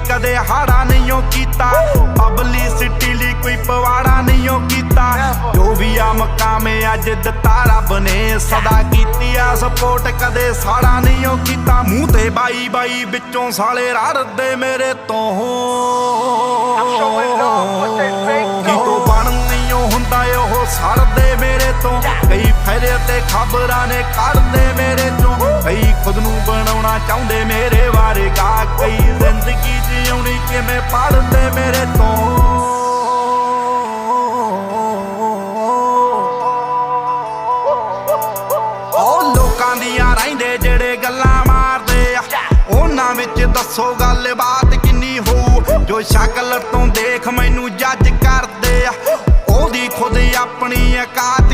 कदे हाड़ा नहीं ओ कीता पब्लिसिटी ली कोई पवाड़ा नहीं ओ कीता जो भी आ मकाम अज दिता रब ने सदा कीती आ सपोर्ट कदे साड़ा नहीं ओ कीता मूंह ते बाई बाई विचों साले रड़दे मेरे तो तो बन नहीं ओ हुंदा ओह सड़दे मेरे तो कई फैरे ते खबरां ने कढ़दे मेरे चों कई खुद नूं बनाउणा चाहुंदे मेरे बारे गा कई जिंदगी जिउणी किवें पढ़दे मेरे तो जेड़े गल्लां मारदे उन्हां विच दसो गल बात किन्नी होऊ जो शक्ल तो देख मैनू जज करदे ओदी खुद अपनी औकात